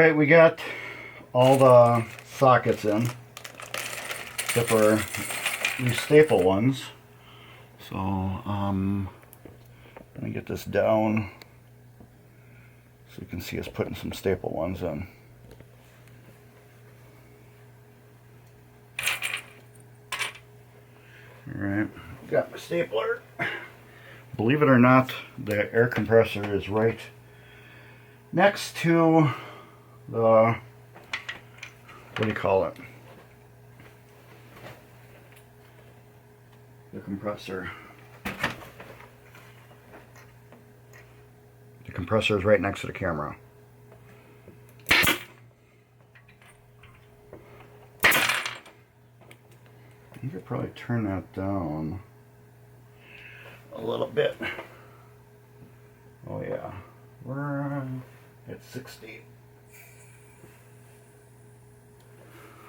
Alright, we got all the sockets in, except for these staple ones. So, I'm going to get this down so you can see us putting some staple ones in. Alright, got my stapler. Believe it or not, the air compressor is right next to the, what do you call it? The compressor. The compressor is right next to the camera. You could probably turn that down a little bit. Oh yeah, we're at 60.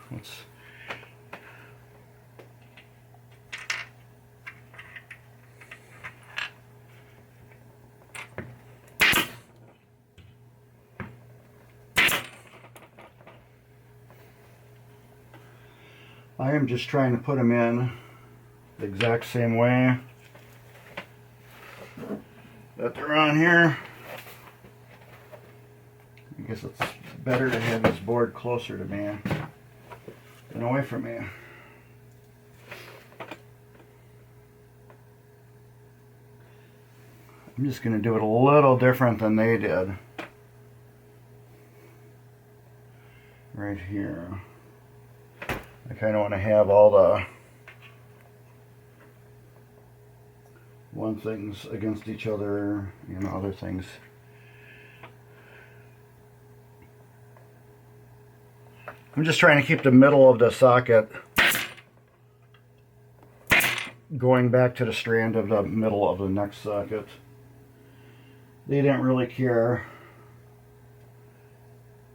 Let's I am just trying to put them in the exact same way that they're on here. I guess it's better to have this board closer to me than away from me. I'm just going to do it a little different than they did. Right here. I kind of want to have all the one things against each other, you know, other things. I'm just trying to keep the middle of the socket going back to the strand of the middle of the next socket. They didn't really care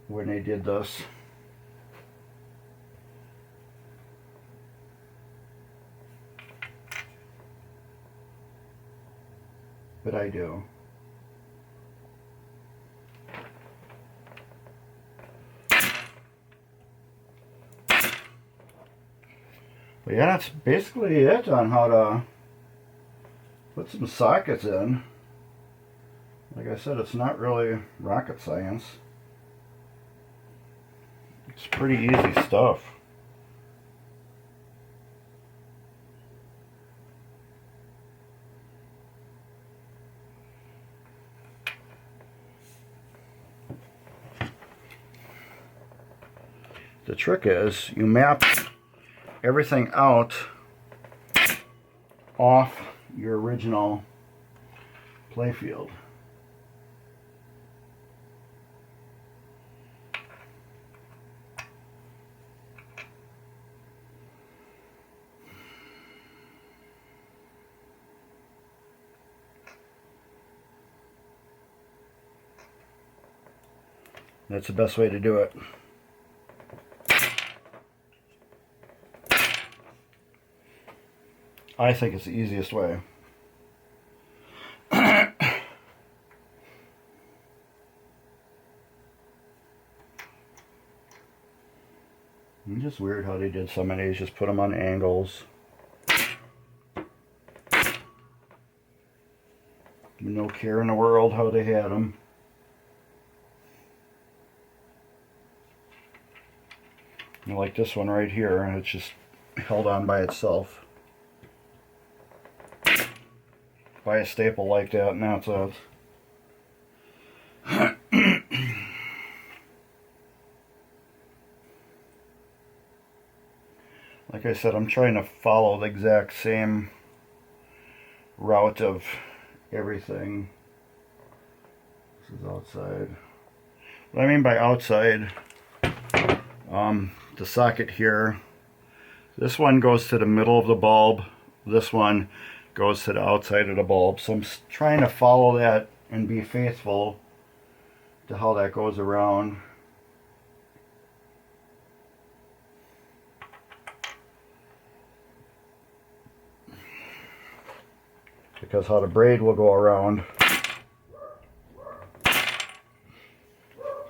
when they did this. But I do. But yeah, that's basically it on how to put some sockets in. Like I said, it's not really rocket science. It's pretty easy stuff. The trick is you map everything out off your original playfield. That's the best way to do it. I think it's the easiest way. It's just weird how they did some of these, just put them on angles. No care in the world how they had them. Like this one right here, and it's just held on by itself. By a staple like that, and that's it. Like I said, I'm trying to follow the exact same route of everything. This is outside. What I mean by outside, the socket here, this one goes to the middle of the bulb, this one goes to the outside of the bulb. So I'm trying to follow that and be faithful to how that goes around. Because how the braid will go around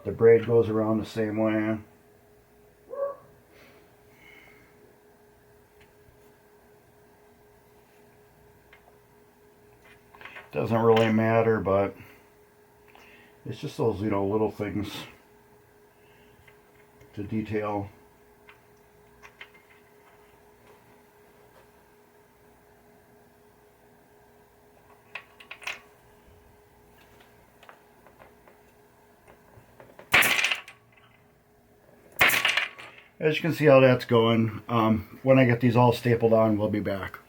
The braid goes around the same way. Doesn't really matter, but it's just those, you know, little things to detail. As you can see how that's going. When I get these all stapled on, we'll be back.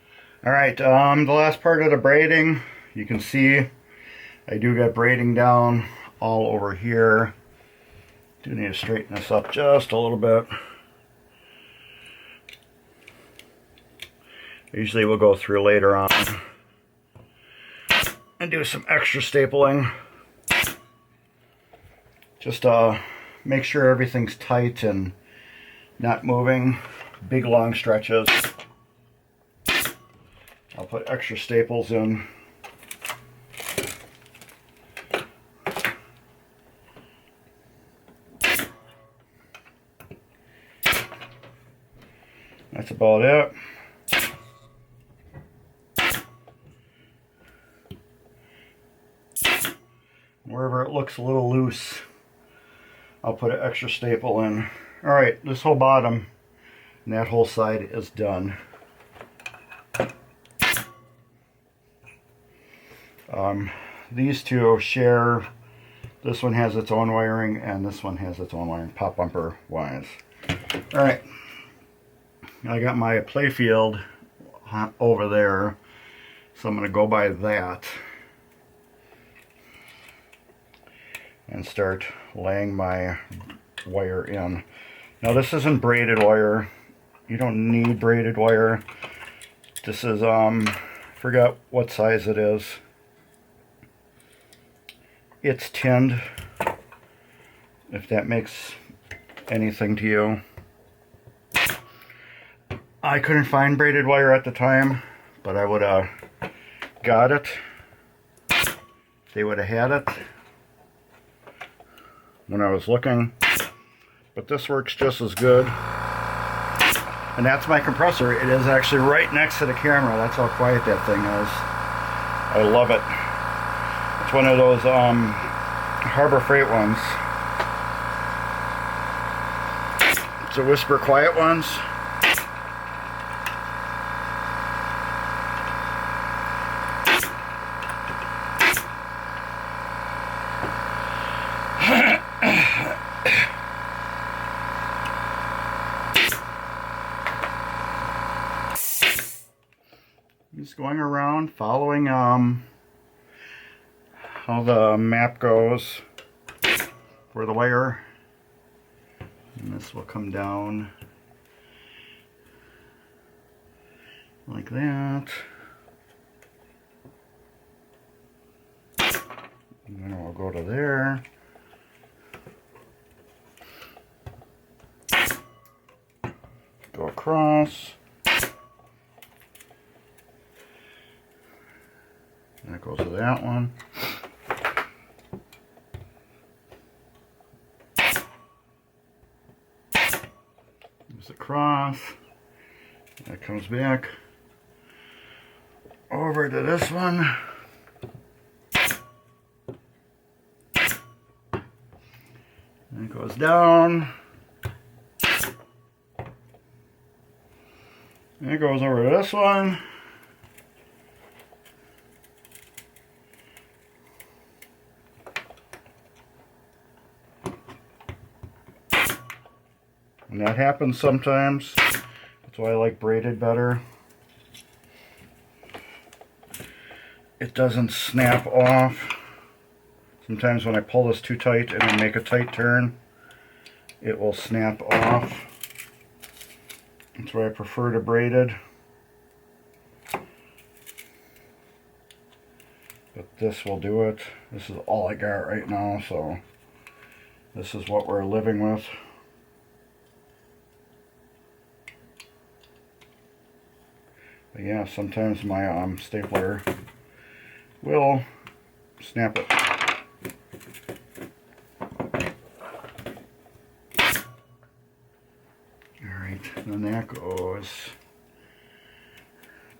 Alright, the last part of the braiding, you can see I do get braiding down all over here. Do need to straighten this up just a little bit. Usually we'll go through later on and do some extra stapling. Just make sure everything's tight and not moving big long stretches. I'll put extra staples in. That's about it. Wherever it looks a little loose, I'll put an extra staple in. Alright, this whole bottom and that whole side is done. These two share. This one has its own wiring and this one has its own wiring, pop bumper wise. Alright, I got my Playfield over there, so I'm going to go by that and start laying my wire in. Now this isn't braided wire. You don't need braided wire. This is forgot what size it is. It's tinned, if that makes anything to you. I couldn't find braided wire at the time, but I would have got it. They would have had it when I was looking. But this works just as good. And that's my compressor. It is actually right next to the camera. That's how quiet that thing is. I love it. It's one of those Harbor Freight ones. It's a whisper quiet ones. Just going around following how the map goes for the wire, and this will come down like that, and then we'll go to there. Go across. That goes to that one. Goes across. That comes back over to this one. And it goes down. And it goes over to this one. And that happens sometimes. That's why I like braided better. It doesn't snap off. Sometimes when I pull this too tight and I make a tight turn, it will snap off. That's why I prefer to braided. But this will do it. This is all I got right now, so this is what we're living with. But yeah, sometimes my stapler will snap it. And that goes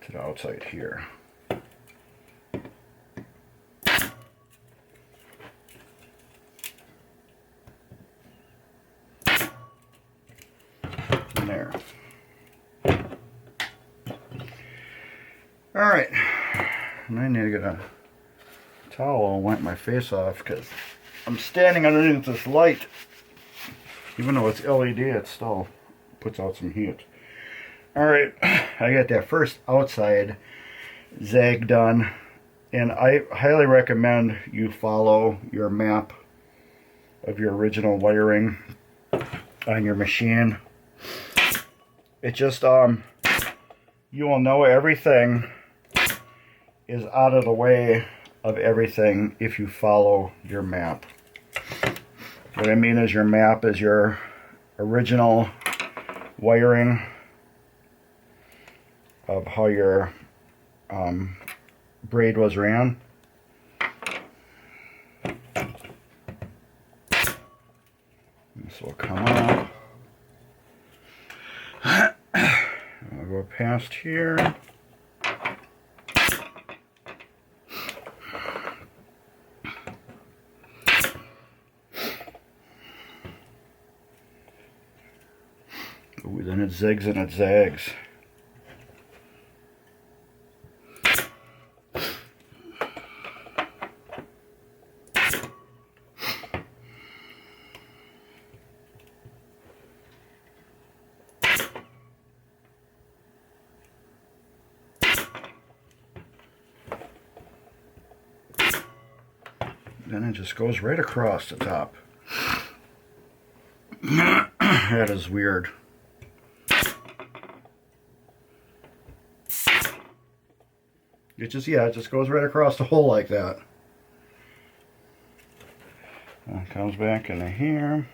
to the outside here. And there. Alright. And I need to get a towel and wipe my face off because I'm standing underneath this light. Even though it's LED, it still puts out some heat. Alright, I got that first outside zag done, and I highly recommend you follow your map of your original wiring on your machine. It just, you will know everything is out of the way of everything if you follow your map. What I mean is your map is your original wiring of how your braid was ran. This will come up. I'll go past here. Ooh, then it zigs and it zags. Then it just goes right across the top. That is weird. It just goes right across the hole like that. And it comes back into here.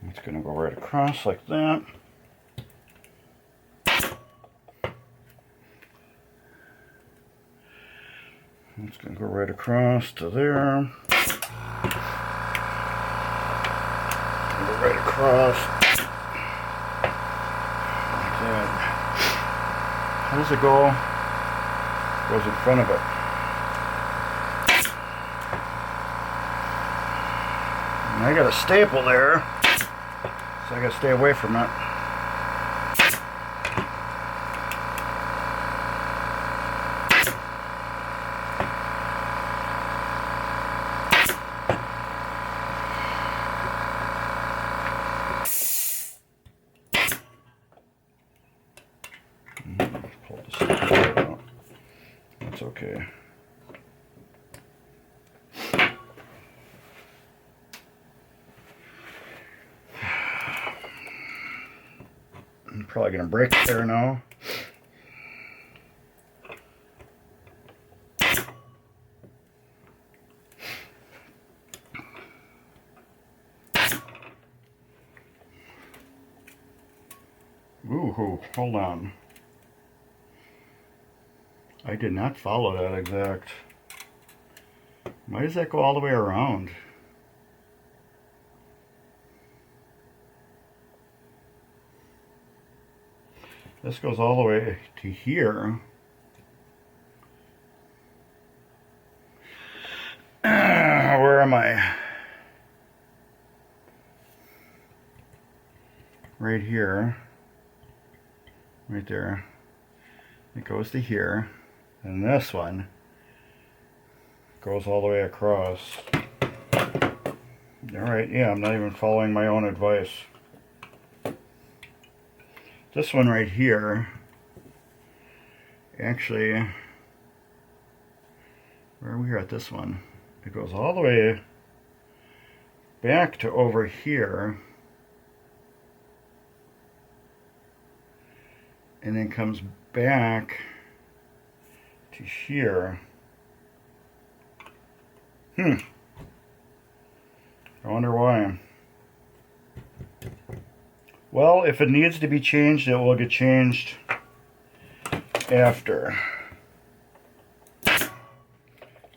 It's going to go right across like that. It's going to go right across to there. Go right across. Like that. How does it go? Goes in front of it. And I got a staple there, so I got to stay away from it. Pull the staple out. That's okay. I'm probably going to break it there now. Ooh, hold on. I did not follow that exact. Why does that go all the way around? This goes all the way to here. Where am I? Right here. Right there. It goes to here. And this one goes all the way across. Alright, yeah, I'm not even following my own advice. This one right here, actually, where are we at this one? It goes all the way back to over here, and then comes back to here. I wonder why. Well, if it needs to be changed, it will get changed after.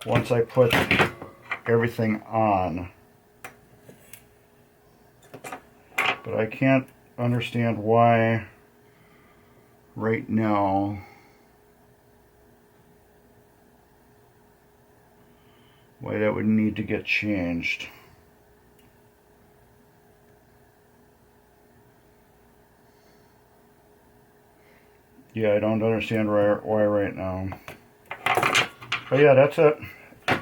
once I put everything on. But I can't understand why right now why that would need to get changed. Yeah, I don't understand why right now. But yeah, that's it. So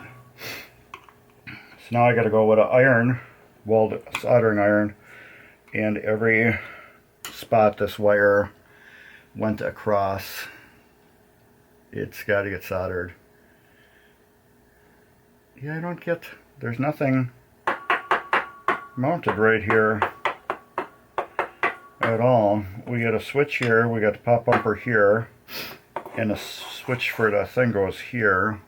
now I got to go with an iron, soldering iron, and every spot this wire went across, it's got to get soldered. Yeah, I don't get, there's nothing mounted right here at all. We got a switch here, we got the pop bumper here, and a switch for the thing goes here.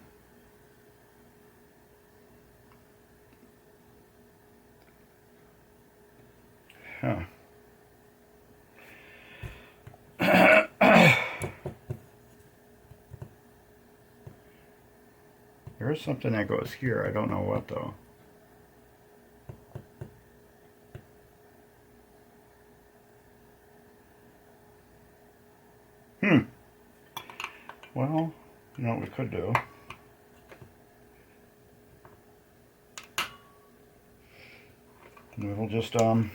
Huh. There is something that goes here. I don't know what though. Well, you know what we could do? We'll just go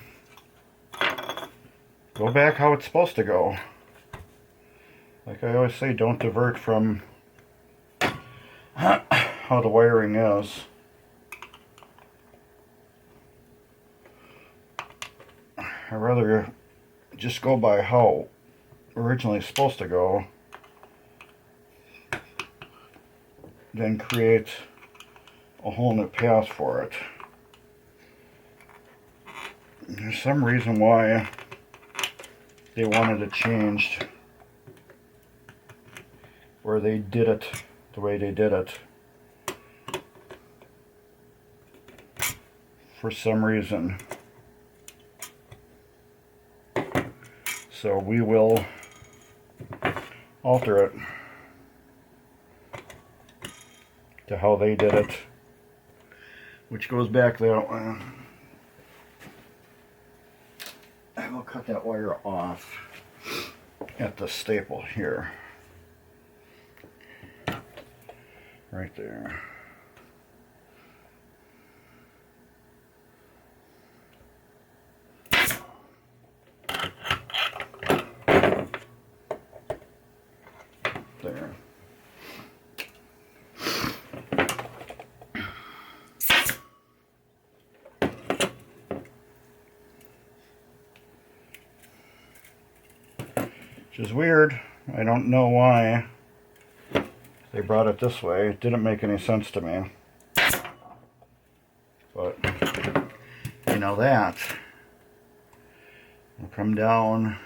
back how it's supposed to go. Like I always say, don't divert from how the wiring is. I'd rather just go by how originally it's supposed to go than create a whole new path for it. There's some reason why they wanted it changed, or they did it the way they did it. For some reason. So we will alter it to how they did it, which goes back that way. I will cut that wire off at the staple here. Right there. There. Which is weird. I don't know why they brought it this way. It didn't make any sense to me. But, you know that. We'll come down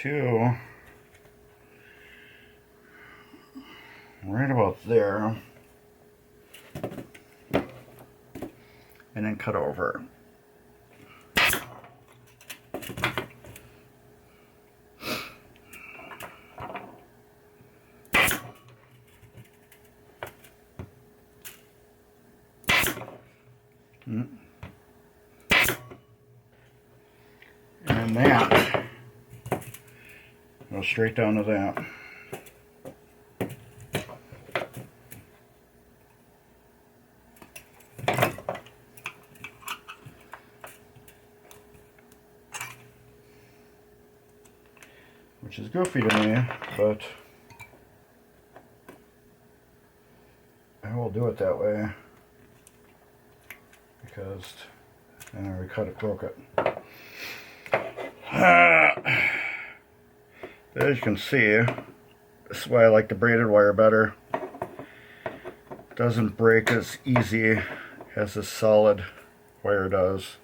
to right about there. And then cut over. And that goes straight down to that. Which is goofy to me, but I will do it that way because then I broke it. As you can see, this is why I like the braided wire better. It doesn't break as easy as the solid wire does.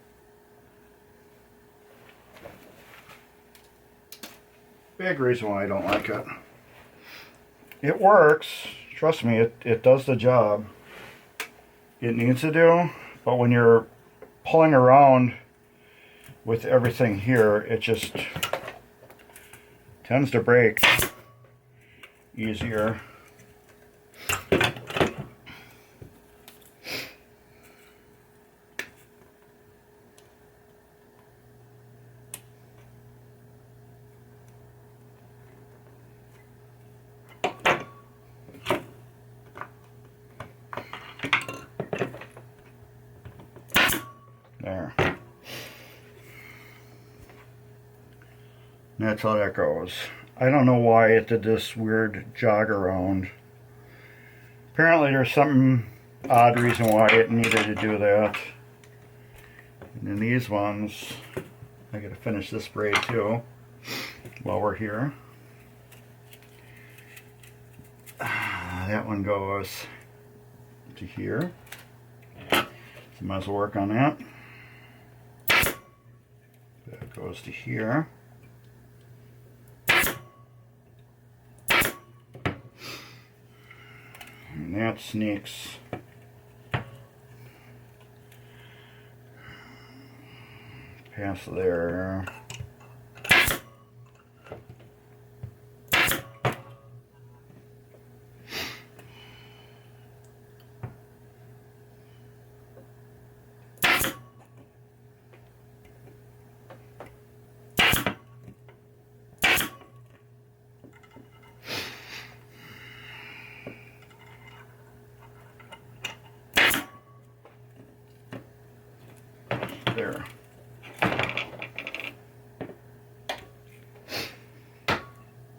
Big reason why I don't like it. It works, trust me, it does the job it needs to do, but when you're pulling around with everything here, it just tends to break easier. And that's how that goes. I don't know why it did this weird jog around. Apparently there's some odd reason why it needed to do that. And then these ones, I gotta finish this braid too while we're here. That one goes to here. So might as well work on that. That goes to here. And that sneaks past there. There.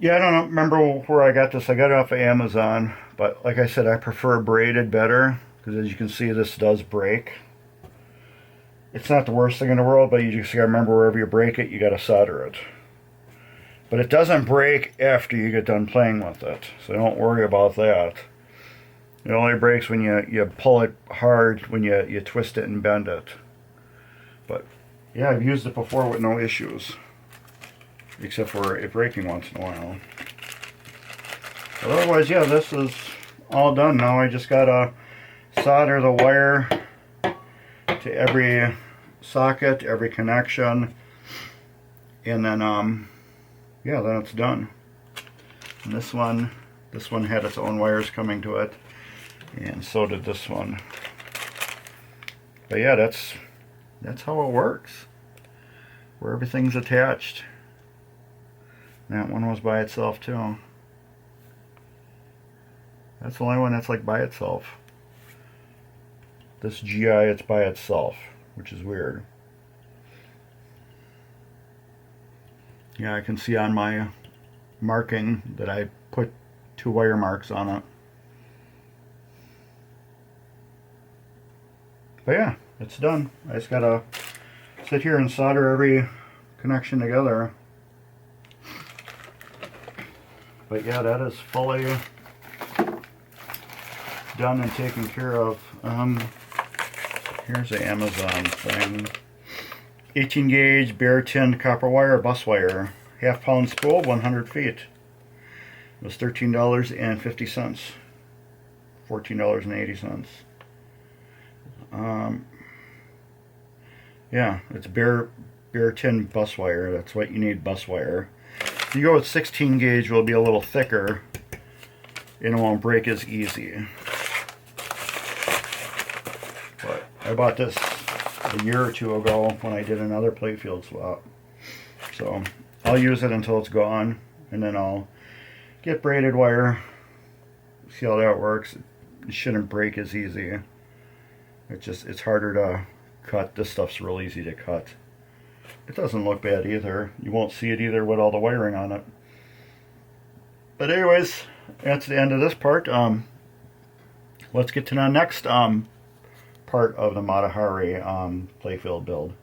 Yeah, I don't remember where I got this. I got it off of Amazon, but like I said, I prefer braided better because as you can see, this does break. It's not the worst thing in the world, but you just gotta remember wherever you break it, you gotta solder it. But it doesn't break after you get done playing with it, so don't worry about that. It only breaks when you pull it hard, when you twist it and bend it. But yeah, I've used it before with no issues, except for it breaking once in a while. But otherwise, yeah, this is all done now. I just gotta solder the wire to every socket, every connection, and then yeah, then it's done. And this one had its own wires coming to it, and so did this one. But yeah, that's how it works, where everything's attached. That one was by itself too. That's the only one that's like by itself. This GI, it's by itself, which is weird. Yeah, I can see on my marking that I put 2 wire marks on it. But yeah, it's done. I just gotta sit here and solder every connection together. But yeah, that is fully done and taken care of. Here's the Amazon thing. 18 gauge bare tinned copper wire, bus wire, half pound spool, 100 feet. It was $13.50, $14.80. Yeah, it's bare tin bus wire. That's what you need, bus wire. If you go with 16 gauge, it will be a little thicker and it won't break as easy. But I bought this a year or 2 ago when I did another Playfield swap. So I'll use it until it's gone, and then I'll get braided wire, see how that works. It shouldn't break as easy. It's harder to cut. This stuff's real easy to cut. It doesn't look bad either. You won't see it either with all the wiring on it. But anyways, that's the end of this part. Let's get to the next part of the MataHari Playfield build.